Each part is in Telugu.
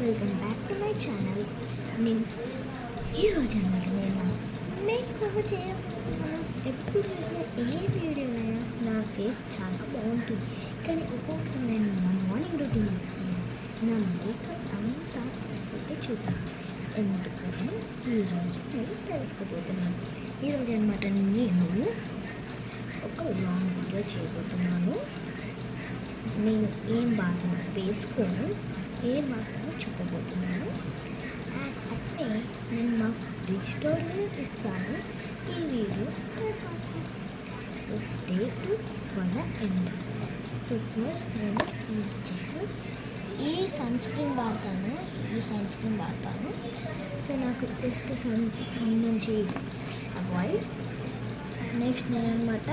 Welcome back to my channel. నేను ఈరోజు అనమాట నేను మేకప్ చేయబోతున్నాను. ఎప్పుడు చూసిన ఏ వీడియోనైనా నా ఫేస్ చాలా బాగుంటుంది, కానీ ఒక్కొక్కసారి నేను నా మార్నింగ్ రొటీన్ చూస్తాను, నా మేకప్ అంతా అసలు చూద్దాం ఎందుకని ఈరోజు నేను తెలుసుకోబోతున్నాను. ఈరోజు అనమాట నేను ఒక లాంగ్ వీడియో చేయబోతున్నాను. నేను ఏం వాడుతున్నాను వేసుకోను, ఏం వాడతానో చెప్పబోతున్నాను. అంటే నేను మా ఫ్రిడ్జ్ స్టోర్లో ఇస్తాను ఈ వీడియో తర్వాత. So stay to for the end. So first నేను ఈ సన్ స్క్రీన్ వాడతాను. సో నాకు టెస్ట్ సన్ నుంచి అవాయిడ్. నెక్స్ట్ నేను అనమాట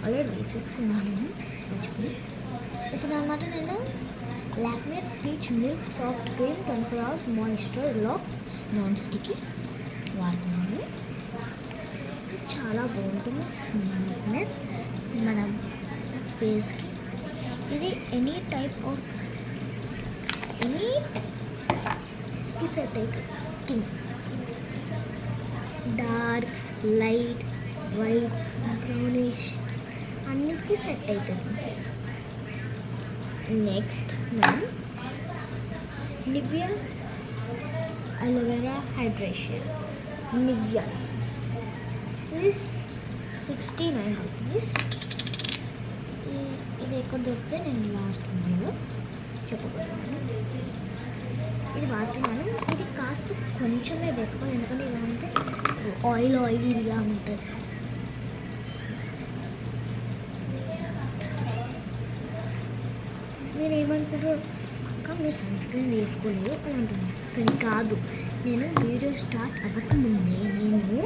ఆల్రెడీ వేసేసుకున్నాను మర్చిపోయి. ఇప్పుడు అనమాట నేను Lakme peach milk soft cream 24 hours moisture lock non sticky వాడుతున్నాను. ఇది చాలా బాగుంటుంది, స్మూత్నెస్ మన ఫేస్కి. ఇది ఎనీ టైప్కి సెట్ అవుతుంది. Skin dark, light, white, brownish అన్నిటికీ సెట్ అవుతుంది. నెక్స్ట్ మనం నివియా అలోవెరా హైడ్రేషన్. నివియా ఇది 69 రూపీస్. ఇది ఎక్కడ దొరికితే నేను లాస్ట్ వీడియోలో చెప్పబోతున్నాను. ఇది వాడుతున్నాను. ఇది కాస్త కొంచెమే వేసుకోవాలి, ఎందుకంటే ఇలా ఉంటే ఆయిల్ ఇలా ఉంటుంది. నేను ఏమనుకుంటారు, అక్క మీరు సన్ స్క్రీన్ వేసుకోలేదు అని అంటున్నాను, కానీ కాదు. నేను వీడియో స్టార్ట్ అవ్వకముందే నేను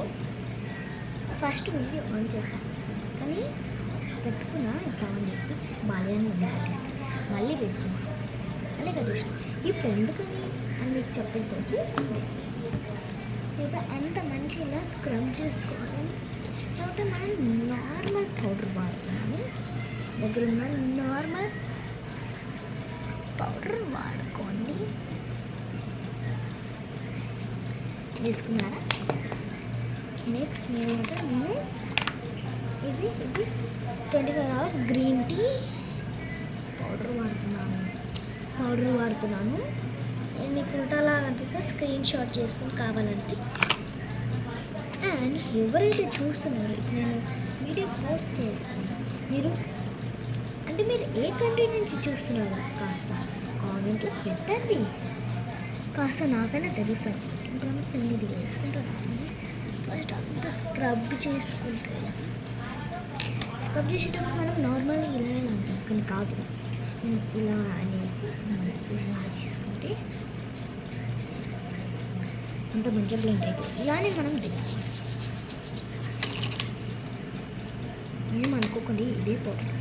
ఫస్ట్ వీడియో ఆన్ చేశాను, కానీ పెట్టుకున్నా ఇట్లా ఆన్ చేసి బాల్యాన్ని మళ్ళీ కట్టిస్తాను, మళ్ళీ వేసుకున్నాను, మళ్ళీ కట్టేసాను. ఇప్పుడు ఎందుకని అని మీకు చెప్పేసేసి వేసుకున్నాను. ఇప్పుడు అంత మంచిగా స్క్రబ్ చేసుకోవడం కాబట్టి మనం నార్మల్ పౌడర్ వాడుతున్నాము. దగ్గర ఉన్న నార్మల్ పౌడర్ వాడుకోండి. వేసుకున్నారా? నెక్స్ట్ నేను ఇది 24 hours గ్రీన్ టీ పౌడర్ వాడుతున్నాను. నేను మీకు ఉల్టాలాగా అనిపిస్తే స్క్రీన్ షాట్ చేసుకొని కావాలంటే. అండ్ ఎవరైతే చూస్తున్నారో ఇప్పుడు నేను వీడియో పోస్ట్ చేస్తాను, మీరు ఏ కంట్రీ నుంచి చూస్తున్నారో కాస్త కామెంట్లో పెట్టండి, కాస్త నాకైనా తెలుస్తుంది. ఇప్పుడు పెళ్ళి ఇది వేసుకుంటున్నాను. ఫస్ట్ అంతా స్క్రబ్ చేసేటప్పుడు మనం నార్మల్గా ఇలా అంటాం, కానీ కాదు. ఇలా అనేసి మనం ఇలా చేసుకుంటే అంత మంచిగా బ్లెండ్ అవుతుంది. ఇలానే మనం తీసుకోవాలి. మేము అనుకోకండి ఇదే పౌడర్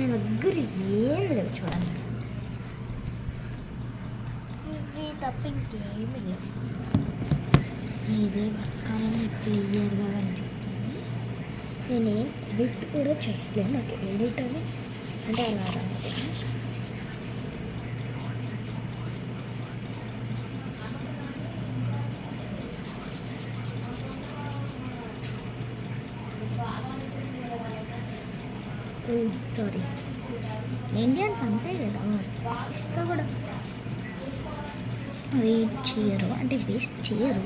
నా దగ్గర ఏం లేవు, చూడండి. ఇవి తప్ప ఇంకేమీ లేవు. ఇదే వర్కాలని క్లియర్గా కనిపిస్తుంది. నేనేం ఎడిట్ కూడా చేయట్లేదు, నాకు ఎడిట్ అని అంటే అలా రాదు. సారీ, ఇండియన్స్ అంతే కదా, ఇస్తా కూడా వేస్ట్ చేయరు.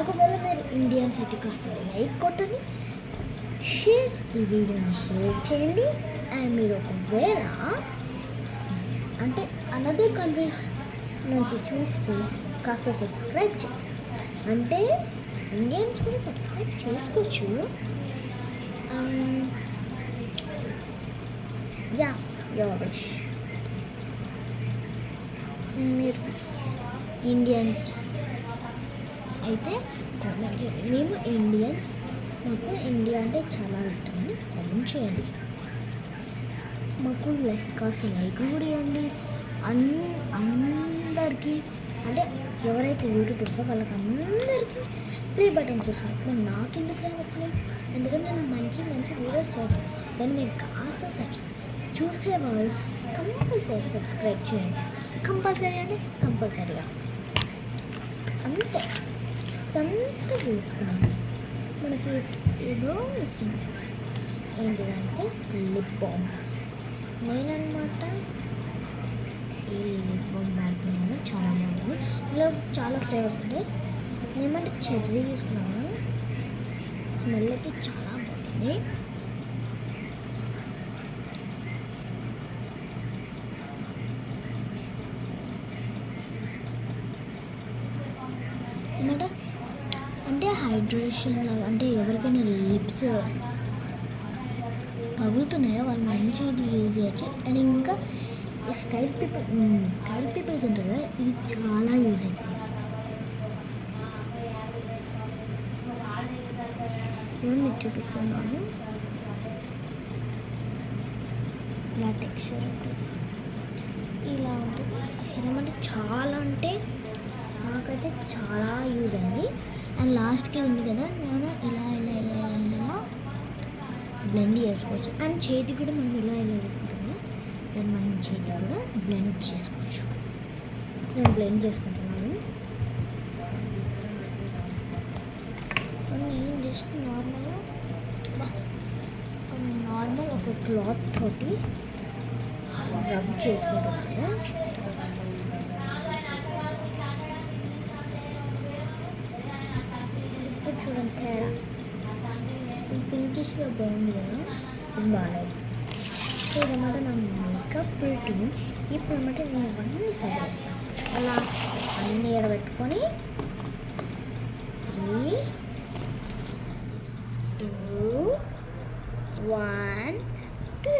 ఒకవేళ మీరు ఇండియన్స్ అయితే కాస్త లైక్ కొట్టండి, ఈ వీడియోని షేర్ చేయండి. అండ్ మీరు ఒకవేళ అంటే అనదర్ కంట్రీస్ నుంచి చూస్తే కాస్త సబ్స్క్రైబ్ చేసుకోండి. అంటే ఇండియన్స్ కూడా సబ్స్క్రైబ్ చేసుకోవచ్చు. Your wish. మీరు ఇండియన్స్ అయితే కామెంట్ చేయండి. మేము ఇండియన్స్, మాకు ఇండియా అంటే చాలా ఇష్టం అని కామెంట్ చేయండి. మాకు కాస్త లైక్ కూడా ఇవ్వండి. అందరికీ అంటే ఎవరైతే యూట్యూబర్సో వాళ్ళకి అందరికీ ప్లే బటన్స్ వస్తుంది. మరి నాకు ఎందుకు రావట్లేదు? ఎందుకంటే నేను మంచి వీడియోస్ చేస్తాను. దాన్ని మీరు కాస్త చూసేవాళ్ళు కంపల్సరీ సబ్స్క్రైబ్ చేయండి. కంపల్సరీ అంటే కంపల్సరీగా అంతే అంతా వేసుకున్నాను. మన ఫేస్కి ఏదో మిస్సింగ్ ఏంటిదంటే లిప్ బామ్. నేనన్నమాట ఈ లిప్ బామ్ వాడుతున్నాను, చాలా బాగుంటుంది. ఇలా చాలా ఫ్లేవర్స్ ఉంటాయి. నేనేమంటే చెర్రీ తీసుకున్నాను, స్మెల్ అయితే చాలా బాగుంటుంది. అనమాట అంటే హైడ్రేషన్ లాగా, అంటే ఎవరికైనా లిప్స్ పగులుతున్నాయో వాళ్ళు మంచిగా ఇది యూజ్ చేయొచ్చు. అండ్ ఇంకా స్టైల్ పీపుల్స్ ఉంటారు కదా, ఇది చాలా యూజ్ అవుతుంది. ఇవన్నీ మీకు చూపిస్తున్నాను. ఇలా టెక్స్చర్ ఉంటుంది, ఇలా ఉంటుంది. ఏమంటే చాలా అంటే నాకైతే చాలా యూజ్ అయింది. అండ్ లాస్ట్కి ఉంది కదా, నేను ఇలా ఇలా ఇలా ఇలా బ్లెండ్ చేసుకోవచ్చు. అండ్ చేతి కూడా మనం ఇలా ఇలా వేసుకుంటాం కదా, దాన్ని మనం చేతి కూడా బ్లెండ్ చేసుకోవచ్చు. నేను బ్లెండ్ చేసుకుంటున్నాను. నేను జస్ట్ నార్మల్ ఒక క్లాత్ తోటి రబ్ చేసుకుంటున్నాను. ఇప్పుడు చూడండి తేడా, ఇది పింకిష్గా బాగుంది కదా, ఇది బాగాలేదు. సో ఇదన్నమాట నా మేకప్ రొటీన్. ఇప్పుడు అన్నమాట నేను ఇవన్నీ సరిస్తాను. అలా అన్నీ ఎడబెట్టుకొని 3, 2, 1, 2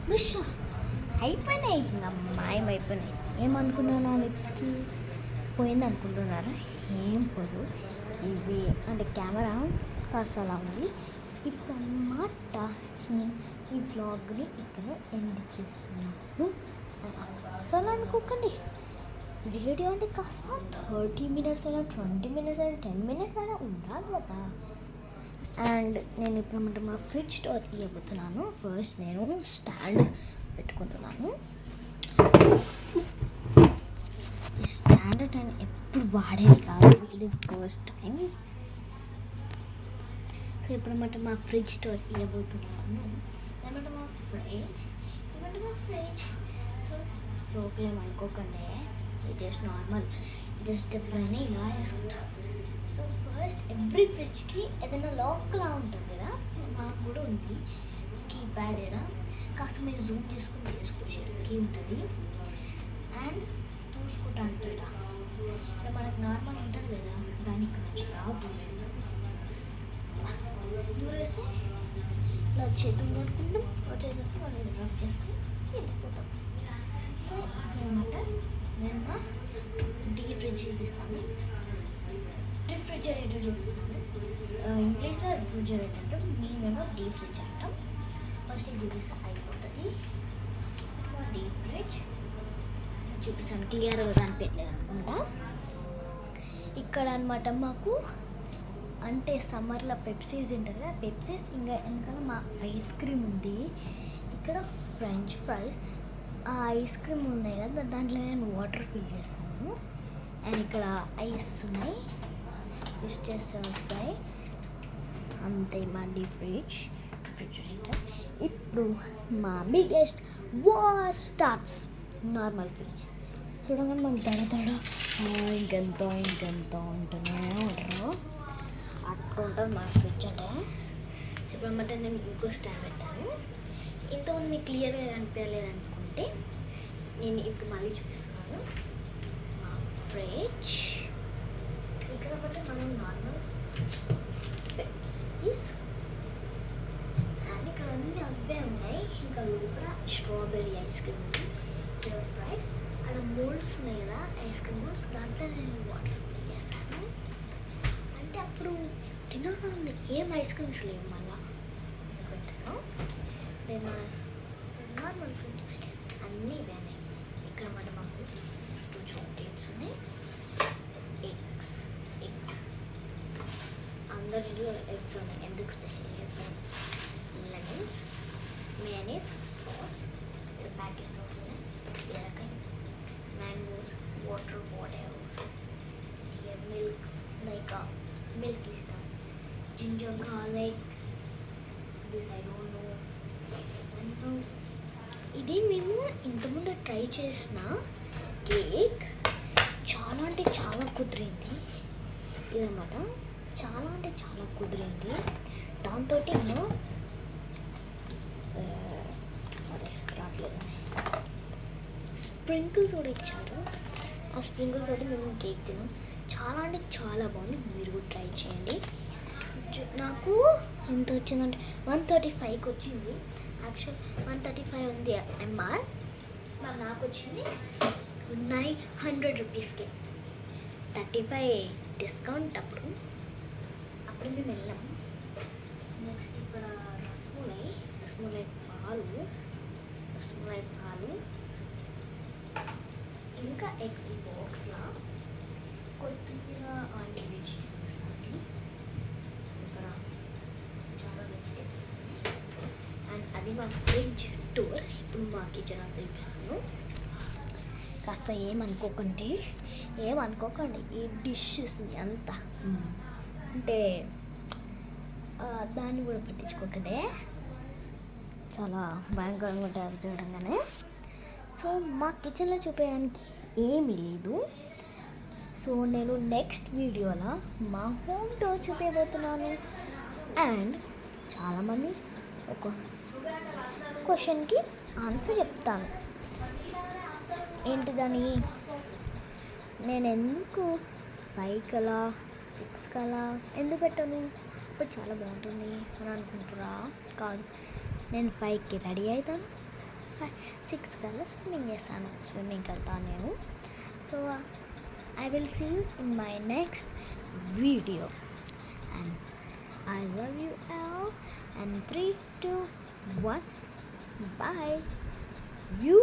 బుషా అయిపోయినాయి. ఇంకా మాయమైపోయినాయి. ఏమనుకున్నాను, నా లిప్స్కి పోయింది అనుకుంటున్నారా? ఏం పోదు. ఇవి అంటే కెమెరా కాస్త అలా ఉంది. ఇప్పుడు అన్నమాట నేను ఈ బ్లాగ్ని ఇక్కడ ఎండ్ చేస్తున్నాను. అస్సలు అనుకోకండి, వీడియో అంటే కాస్త 30 minutes అయినా 20 minutes అయినా 10 minutes అయినా ఉండాలి కదా. అండ్ నేను ఇప్పుడు అన్నమాట మా ఫ్రిడ్జ్ డోర్ ఇవ్వబోతున్నాను. ఫస్ట్ నేను స్టాండ్ పెట్టుకుంటున్నాను. ఈ స్టాండ్ నేను ఎప్పుడు వాడేది కాదు, ఇది ఫస్ట్ టైం. సో ఇప్పుడు అన్నమాట మా ఫ్రిడ్జ్ డోర్ ఇవ్వబోతున్నాను. అనమాట మా ఫ్రిడ్జ్ సో సోకులేం అనుకోకండి, జస్ట్ నార్మల్, జస్ట్ ఎప్పుడైనా ఇలా వేసుకుంటా. సో ఫస్ట్ ఎవ్రీ ఫ్రిడ్జ్కి ఏదైనా లాక్లా ఉంటుంది కదా, నాకు కూడా ఉంది కీప్యాడ్. ఇక్కడ కాస్త మీరు జూమ్ చేసుకుని చేసుకోవచ్చు, కీ ఉంటుంది. అండ్ చూసుకోవటానికి ఇక్కడ మనకు నార్మల్ ఉంటుంది కదా, దానికి నుంచి దూరేస్తే ఇలా చేతులు పట్టుకుంటాం, వచ్చేసరికి మనం ఇది రబ్ చేసుకుని వెళ్ళిపోతాం. సో అన్నమాట నేను మా ఫ్రిడ్జ్ చూపిస్తాను, రిఫ్రిజరేటర్ చూపిస్తాను. ఇంగ్లీష్లో రిఫ్రిజరేటర్ అంటాం, మేమేమో ఫ్రిడ్జ్ అంటాం. ఫస్ట్ ఇది చూపిస్తే అయిపోతుంది. మా ఫ్రిడ్జ్ చూపిస్తాను, క్లియర్గా కనిపించలేదు అనుకుంటా. ఇక్కడ అనమాట మాకు అంటే సమ్మర్లో పెప్సీస్ ఉంటుంది కదా, పెప్సీస్ ఇంకా వెనకాల మా ఐస్ క్రీమ్ ఉంది. ఇక్కడ ఫ్రెంచ్ ఫ్రైస్, ఆ ఐస్ క్రీమ్ ఉన్నాయి కదా, దాంట్లో నేను వాటర్ ఫిల్ చేస్తాను. అండ్ ఇక్కడ ఐస్ ఉన్నాయి, బిస్కెట్స్ వస్తాయి. అంతే మా రిఫ్రిజరేటర్. ఇప్పుడు మా biggest war starts. Normal fridge చూడగానే మాకు దడ ఇంకెంత ఉంటూనే ఉంటారు, అట్లా ఉంటుంది మా ఫ్రిడ్జ్ అంటే. ఇప్పుడు అన్నమాట నేను ఇంకో స్టాండ్ పెట్టాను. ఇంతకుముందు మీకు క్లియర్గా కనిపించలేదు అనుకుంటే నేను ఇప్పుడు మళ్ళీ చూపిస్తున్నాను. మా ఫ్రిడ్జ్ ఇక్కడ అన్నమాట మనం నార్మల్ పెప్సీస్ అండ్ ఇక్కడ అన్నీ అవే ఉన్నాయి. ఇంకా లోపల స్ట్రాబెర్రీ ఐస్ క్రీమ్ ఉంది, ఇక్కడ ఫ్రైస్, అక్కడ మోల్డ్స్ ఉన్నాయి కదా ఐస్ క్రీమ్ మోల్డ్స్, దాంట్లో నేను వాటర్ ఫిల్ చేస్తాను. అంటే అప్పుడు తినాలి ఏం ఐస్ క్రీమ్స్ లేవు, మళ్ళీ పెట్టాను. నేను నార్మల్ ఫ్రిడ్జ్ అన్నీ ఇవన్నీ. ఇక్కడ మాట మాకు 2 చాక్లెట్స్ ఉన్నాయి, ఎగ్స్ అందరిలో ఎగ్స్ ఉన్నాయి. ఎందుకు స్పెషల్ లెమన్స్, మేయోనీస్, సాస్, ఇక్కడ ప్యాకెట్ సాస్ ఉన్నాయి, బీరకాయ, mango water bottles, here milks, like milky stuff, ginger garlic, this I don't know. ఇది మేము ఇంతకుముందు ట్రై చేసిన కేక్ చాలా అంటే చాలా కుదిరింది. ఇదన్నమాట, చాలా అంటే చాలా కుదిరింది. దాంతో నేను స్ప్రింకిల్స్ కూడా ఇచ్చారు. ఆ స్ప్రింకిల్స్ తోటి మేము కేక్ తిన్నాం. చాలా అంటే చాలా బాగుంది. మీరు కూడా ట్రై చేయండి. నాకు ఎంత వచ్చిందంటే 135కి వచ్చింది. యాక్చువల్ 135 ఉంది ఎంఆర్, మరి నాకు వచ్చింది 900 రూపీస్కి. 35 డిస్కౌంట్ అప్పుడు మేము వెళ్ళాం. నెక్స్ట్ ఇక్కడ రసమలై పాలు, ఇంకా ఎగ్స్ బాక్స్లా, కొత్తిమీర ఆయిల్ వెజిటేబుల్స్ లాంటి. ఇక్కడ చాలా వెజిటేబుల్స్ ఉన్నాయి. అండ్ అది మా ఫ్రిడ్జ్ టూర్. ఇప్పుడు మా కిచెన్ అంతా చూపిస్తాను. కాస్త ఏమనుకోకండి ఈ డిషెస్ అంతా అంటే దాన్ని కూడా పట్టించుకోకండి. చాలా భయంకరంగా ఉంటాయి అవి చూడంగానే. సో మా కిచెన్లో చూపించడానికి ఏమీ లేదు. సో నేను నెక్స్ట్ వీడియోలో మా హోమ్ టూర్ చూపించబోతున్నాను. అండ్ చాలామంది ఒక క్వశ్చన్కి ఆన్సర్ చెప్తాను. ఏంటిదని, నేను ఎందుకు 5 కలా 6 కలా ఎందుకు పెట్టాను, ఇప్పుడు చాలా బాగుంటుంది అని అనుకుంటారా? కాదు, నేను 5కి రెడీ అవుతాను, 6 కల్లా స్విమ్మింగ్కి వెళ్తాను నేను. So I will see you in my next video, and I love you all, and 3, 2, 1, bye. You